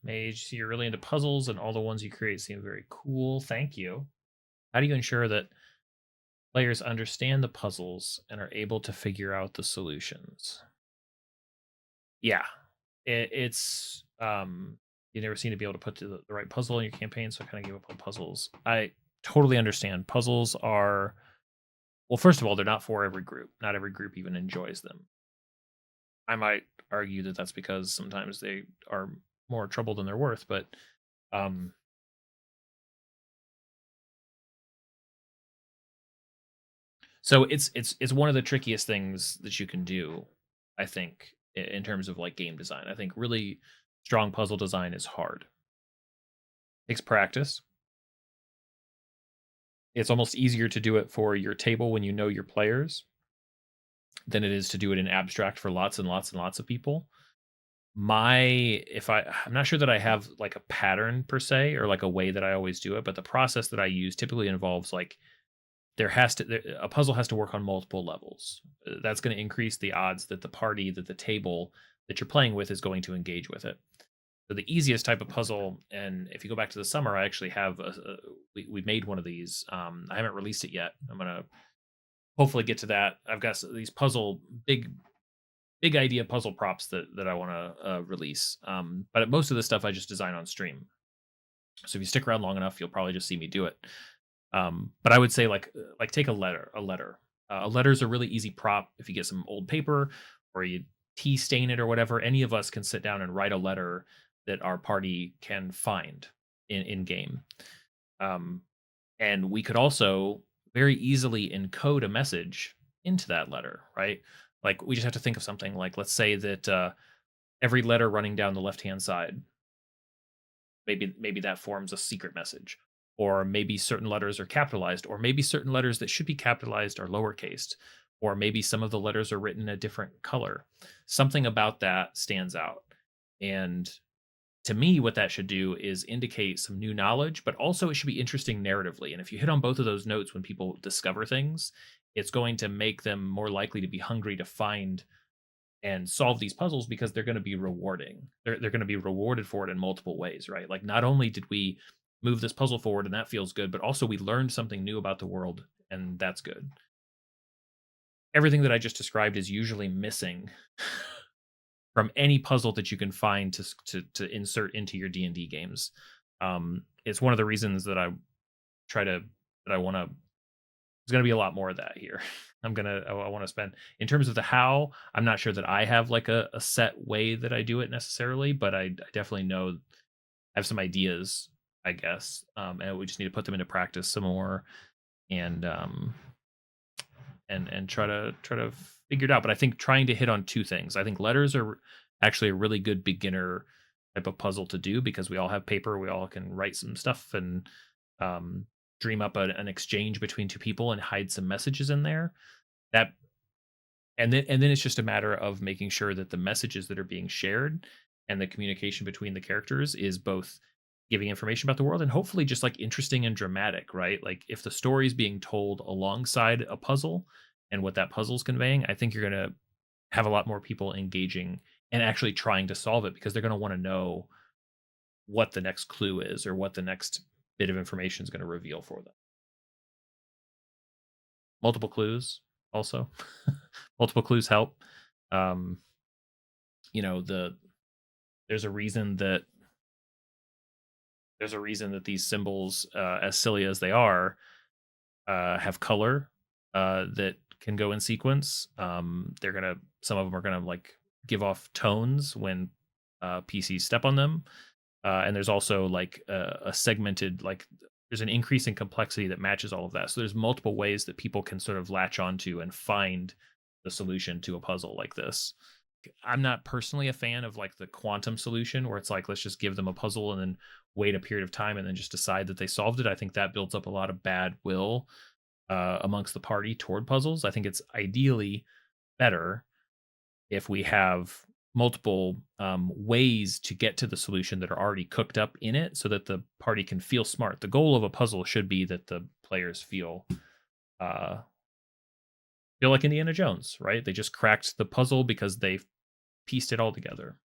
Mage, you're really into puzzles, and all the ones you create seem very cool. Thank you. How do you ensure that players understand the puzzles and are able to figure out the solutions? Yeah, it's you never seem to be able to put the right puzzle in your campaign, so I kind of gave up on puzzles. I totally understand. Puzzles are, well, first of all, they're not for every group. Not every group even enjoys them. I might argue that that's because sometimes they are more trouble than they're worth, but um so it's one of the trickiest things that you can do, I think, in terms of like game design. I think really strong puzzle design is hard. Takes practice. It's almost easier to do it for your table when you know your players than it is to do it in abstract for lots and lots and lots of people. My if I'm not sure that I have like a pattern per se or like a way that I always do it, but the process that I use typically involves like a puzzle has to work on multiple levels. That's going to increase the odds that the table that you're playing with is going to engage with it. So the easiest type of puzzle, and if you go back to the summer, I actually have we made one of these. I haven't released it yet. I'm gonna hopefully get to that. I've got these big idea puzzle props that I want to release. But most of the stuff I just design on stream. So if you stick around long enough, you'll probably just see me do it. But I would say like take a letter. A letter is a really easy prop. If you get some old paper or you tea stain it or whatever, any of us can sit down and write a letter that our party can find in game. And we could also very easily encode a message into that letter, right? Like we just have to think of something like, let's say that every letter running down the left hand side, maybe that forms a secret message, or maybe certain letters are capitalized, or maybe certain letters that should be capitalized are lowercase, or maybe some of the letters are written a different color. Something about that stands out. And to me, what that should do is indicate some new knowledge, but also it should be interesting narratively. And if you hit on both of those notes when people discover things, it's going to make them more likely to be hungry to find and solve these puzzles because they're going to be rewarding. They're going to be rewarded for it in multiple ways, right? Like not only did we move this puzzle forward and that feels good, but also we learned something new about the world and that's good. Everything that I just described is usually missing from any puzzle that you can find to insert into your D&D games. It's one of the reasons that I try to that I want to. There's going to be a lot more of that here. I want to spend in terms of the how. I'm not sure that I have like a set way that I do it necessarily, but I definitely know I have some ideas, I guess, and we just need to put them into practice some more, and try to figure it out. But I think trying to hit on two things. I think letters are actually a really good beginner type of puzzle to do because we all have paper, we all can write some stuff and um, dream up an exchange between two people and hide some messages in there. That and then it's just a matter of making sure that the messages that are being shared and the communication between the characters is both giving information about the world and hopefully just like interesting and dramatic, right? Like if the story is being told alongside a puzzle and what that puzzle's conveying, I think you're going to have a lot more people engaging and actually trying to solve it because they're going to want to know what the next clue is or what the next bit of information is going to reveal for them. Multiple clues also. Multiple clues help. Um, the there's a reason that these symbols, as silly as they are, have color that can go in sequence. Some of them are gonna like give off tones when PCs step on them, and there's also like a segmented like there's an increase in complexity that matches all of that. So there's multiple ways that people can sort of latch onto and find the solution to a puzzle like this. I'm not personally a fan of like the quantum solution where it's like let's just give them a puzzle and then wait a period of time and then just decide that they solved it. I think that builds up a lot of bad will amongst the party toward puzzles. I think it's ideally better if we have multiple ways to get to the solution that are already cooked up in it so that the party can feel smart. The goal of a puzzle should be that the players uh, feel like Indiana Jones, right? They just cracked the puzzle because they pieced it all together.